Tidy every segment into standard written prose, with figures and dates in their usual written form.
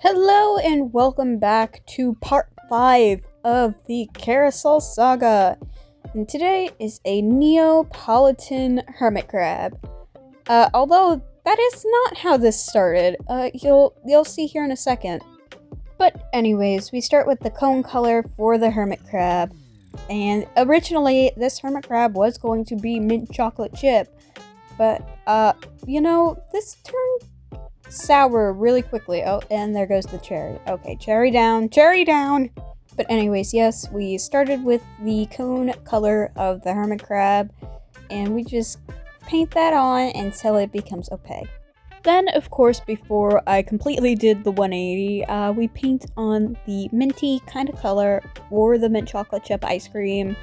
Hello and welcome back to part 5 of the Carousel Saga. And today is a Neapolitan hermit crab. Although that is not how this started. You'll see here in a second. But anyways, we start with the cone color for the hermit crab. And originally this hermit crab was going to be mint chocolate chip. But this turned sour really quickly. Oh, and there goes the cherry. Okay, cherry down, cherry down! But anyways, yes, we started with the cone color of the hermit crab, and we just paint that on until it becomes opaque. Then, of course, before I completely did the 180, we paint on the minty kind of color for the mint chocolate chip ice cream,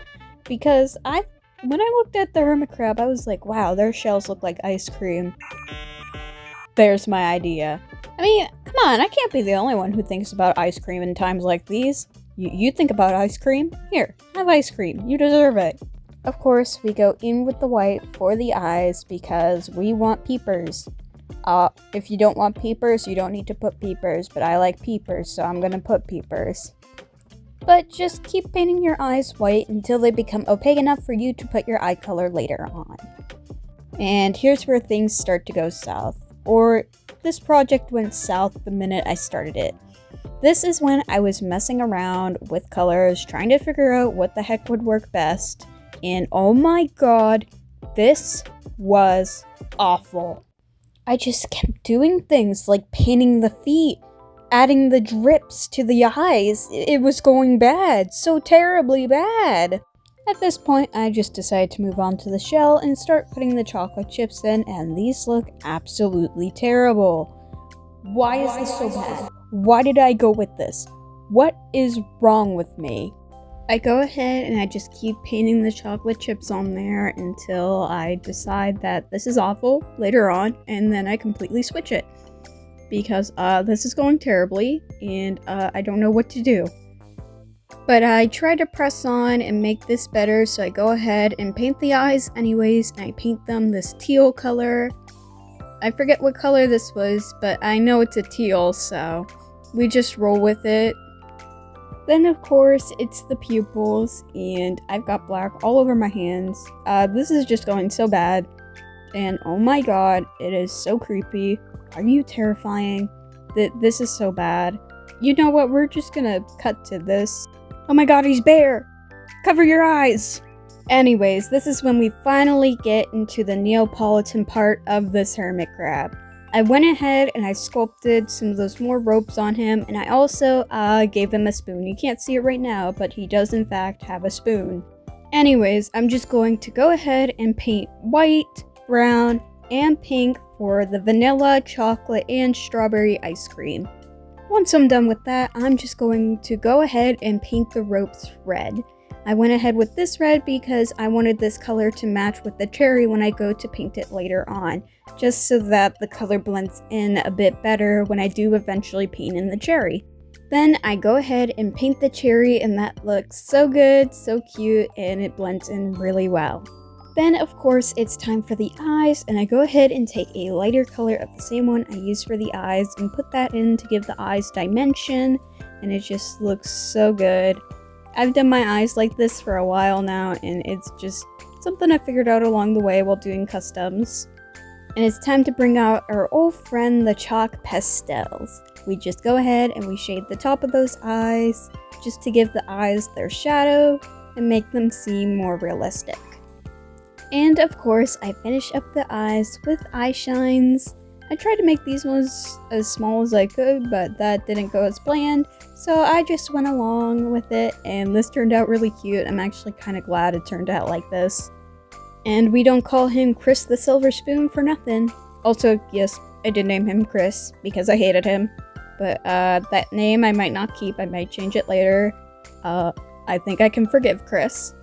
because when I looked at the hermit crab, I was like, wow, their shells look like ice cream. There's my idea. I mean, come on, I can't be the only one who thinks about ice cream in times like these. You think about ice cream? Here, have ice cream. You deserve it. Of course, we go in with the white for the eyes because we want peepers. If you don't want peepers, you don't need to put peepers, but I like peepers, so I'm gonna put peepers. But just keep painting your eyes white until they become opaque enough for you to put your eye color later on. And here's where things start to go south. Or this project went south the minute I started it. This is when I was messing around with colors, trying to figure out what the heck would work best. And oh my god, this was awful. I just kept doing things like painting the feet, adding the drips to the eyes. It was going bad, so terribly bad. At this point, I just decided to move on to the shell and start putting the chocolate chips in, and these look absolutely terrible. Why is this so bad? Why did I go with this? What is wrong with me? I go ahead and I just keep painting the chocolate chips on there until I decide that this is awful later on, and then I completely switch it. Because this is going terribly, and I don't know what to do. But I try to press on and make this better, so I go ahead and paint the eyes anyways, and I paint them this teal color. I forget what color this was, but I know it's a teal, so we just roll with it. Then of course, it's the pupils, and I've got black all over my hands. This is just going so bad, and oh my god, it is so creepy. Are you terrifying? This is so bad. You know what, we're just gonna cut to this. Oh my god, he's bare! Cover your eyes! Anyways, this is when we finally get into the Neapolitan part of this hermit crab. I went ahead and I sculpted some of those more ropes on him, and I also gave him a spoon. You can't see it right now, but he does in fact have a spoon. Anyways, I'm just going to go ahead and paint white, brown, and pink for the vanilla, chocolate, and strawberry ice cream. Once I'm done with that, I'm just going to go ahead and paint the ropes red. I went ahead with this red because I wanted this color to match with the cherry when I go to paint it later on, just so that the color blends in a bit better when I do eventually paint in the cherry. Then I go ahead and paint the cherry, and that looks so good, so cute, and it blends in really well. Then, of course, it's time for the eyes, and I go ahead and take a lighter color of the same one I used for the eyes and put that in to give the eyes dimension, and it just looks so good. I've done my eyes like this for a while now, and it's just something I figured out along the way while doing customs. And it's time to bring out our old friend, the chalk pastels. We just go ahead and we shade the top of those eyes, just to give the eyes their shadow and make them seem more realistic. And of course, I finish up the eyes with eye shines. I tried to make these ones as small as I could, but that didn't go as planned, so I just went along with it, and this turned out really cute. I'm actually kind of glad it turned out like this. And we don't call him Chris the Silver Spoon for nothing. Also, yes, I did name him Chris because I hated him, but that name I might not keep. I might change it later. I think I can forgive Chris.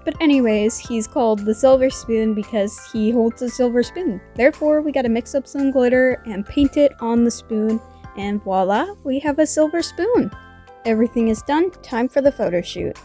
But anyways, he's called the Silver Spoon because he holds a silver spoon. Therefore, we gotta mix up some glitter and paint it on the spoon, and voila, we have a silver spoon. Everything is done, time for the photo shoot.